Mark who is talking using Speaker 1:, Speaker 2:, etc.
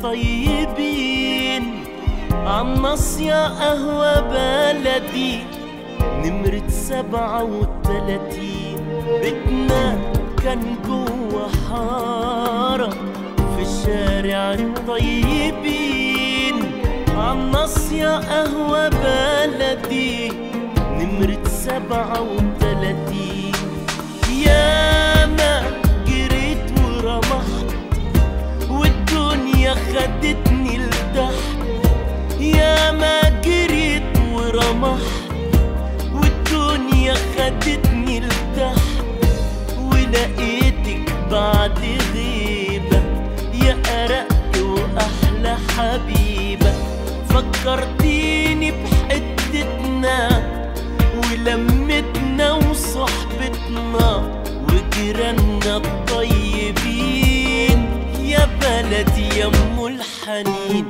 Speaker 1: الطيبين، عالناصية قهوة بلدي نمرة 37. بيتنا كان جوا حارة في شارع الطيبين، عالناصية قهوة بلدي نمرة 37. ياما جريت ورمحت والدنيا خدتني لتحت، ياما جريت ورمحت والدنيا خدتني لتحت، ولقيتك بعد غيبة يا أرق وأحلى حبيبة. فكرتيني بحتتنا ولمتنا وصحبتنا وجيراننا الطيبين، يا بلدي يا أم الحنين.